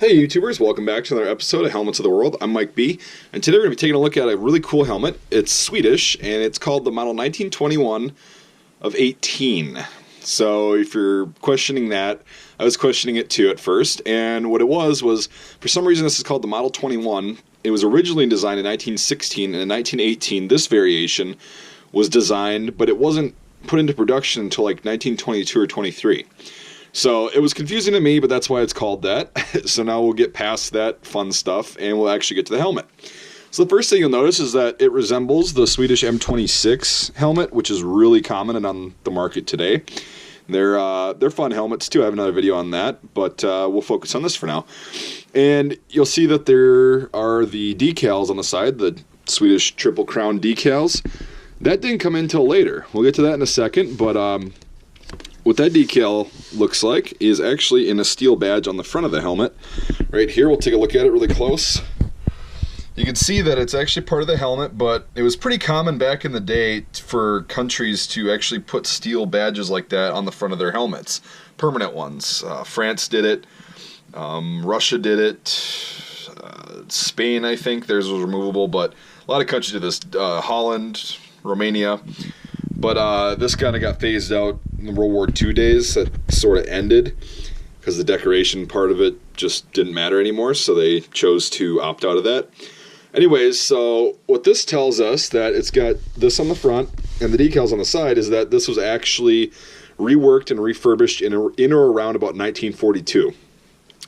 Hey YouTubers, welcome back to another episode of Helmets of the World. I'm Mike B, and today we're going to be taking a look at a really cool helmet. It's Swedish, and it's called the model 1921 of 18. So if you're questioning that, I was questioning it too at first, and what it was for some reason this is called the Model 21. It was originally designed in 1916, and in 1918 this variation was designed, but it wasn't put into production until like 1922 or 23. So it was confusing to me, but that's why it's called that. So now we'll get past that fun stuff and we'll actually get to the helmet. So the first thing you'll notice is that it resembles the Swedish M26 helmet, which is really common and on the market today. They're fun helmets too. I have another video on that, but we'll focus on this for now. And you'll see that there are the decals on the side, the Swedish Triple Crown decals. That didn't come in until later. We'll get to that in a second, but what that decal looks like is actually in a steel badge on the front of the helmet. Right here, we'll take a look at it really close. You can see that it's actually part of the helmet, but it was pretty common back in the day for countries to actually put steel badges like that on the front of their helmets. Permanent ones. France did it. Russia did it. Spain, I think, theirs was removable, but a lot of countries did this. Holland, Romania. But this kind of got phased out in the World War II days. That sort of ended because the decoration part of it just didn't matter anymore, so they chose to opt out of that. Anyways, so what this tells us, that it's got this on the front and the decals on the side, is that this was actually reworked and refurbished in or around about 1942.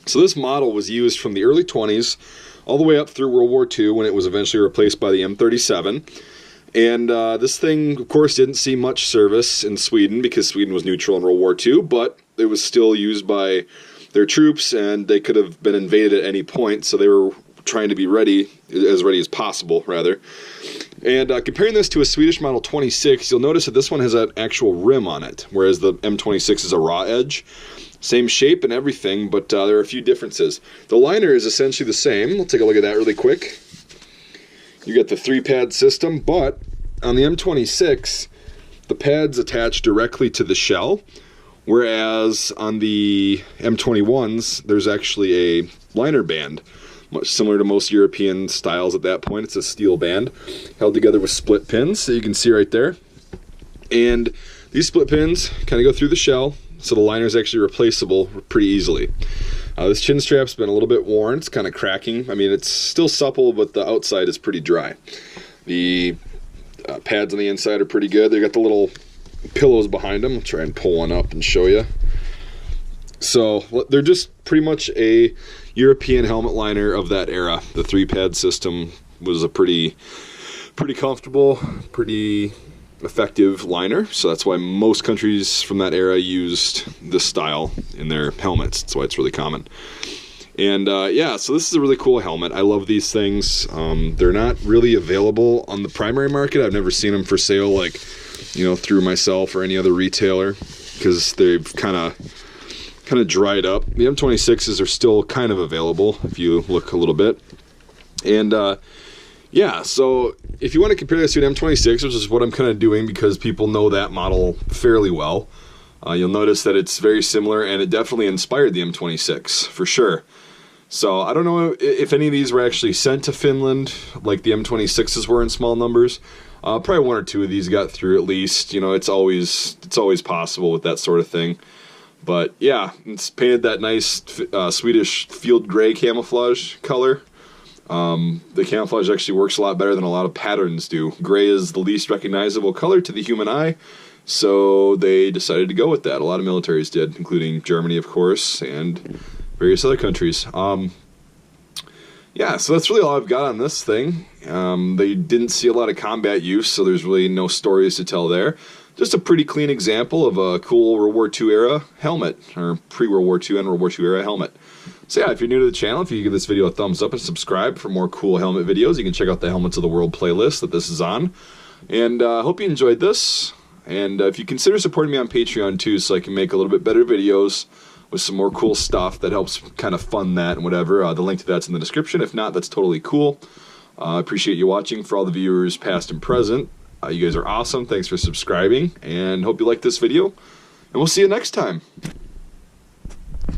So this model was used from the early 20s all the way up through World War II, when it was eventually replaced by the M37. And this thing, of course, didn't see much service in Sweden because Sweden was neutral in World War II, but it was still used by their troops, and they could have been invaded at any point, so they were trying to be ready as possible, rather. And comparing this to a Swedish Model 26, you'll notice that this one has an actual rim on it, whereas the M26 is a raw edge. Same shape and everything, but there are a few differences. The liner is essentially the same. We'll take a look at that really quick. You get the 3-pad system, but on the M26, the pads attach directly to the shell, whereas on the M21s, there's actually a liner band, much similar to most European styles at that point. It's a steel band held together with split pins, so you can see right there. And these split pins kind of go through the shell, so the liner is actually replaceable pretty easily. This chin strap's been a little bit worn. It's kind of cracking. I mean, it's still supple, but the outside is pretty dry. The pads on the inside are pretty good. They got the little pillows behind them. I'll try and pull one up and show you. So they're just pretty much a European helmet liner of that era. The 3-pad system was a pretty comfortable, pretty effective liner, so that's why most countries from that era used this style in their helmets. That's why it's really common. And yeah, so this is a really cool helmet. I love these things. They're not really available on the primary market. I've never seen them for sale, like, you know, through myself or any other retailer, because they've kind of dried up. The M26s are still kind of available if you look a little bit. And yeah, so if you want to compare this to an M26, which is what I'm kind of doing because people know that model fairly well, you'll notice that it's very similar, and it definitely inspired the M26 for sure. So I don't know if any of these were actually sent to Finland like the M26s were in small numbers. Probably one or two of these got through at least. You know, it's always possible with that sort of thing. But yeah, it's painted that nice Swedish field gray camouflage color. The camouflage actually works a lot better than a lot of patterns do. Gray is the least recognizable color to the human eye, so they decided to go with that. A lot of militaries did, including Germany, of course, and various other countries. Yeah, so that's really all I've got on this thing. They didn't see a lot of combat use, so there's really no stories to tell there. Just a pretty clean example of a cool World War II era helmet, or pre-World War II and World War II era helmet. So yeah, if you're new to the channel, if you give this video a thumbs up and subscribe for more cool helmet videos, you can check out the Helmets of the World playlist that this is on. And I hope you enjoyed this. And if you consider supporting me on Patreon too, so I can make a little bit better videos with some more cool stuff that helps kind of fund that and whatever, the link to that's in the description. If not, that's totally cool. I appreciate you watching. For all the viewers past and present, you guys are awesome. Thanks for subscribing, and hope you like this video. And we'll see you next time.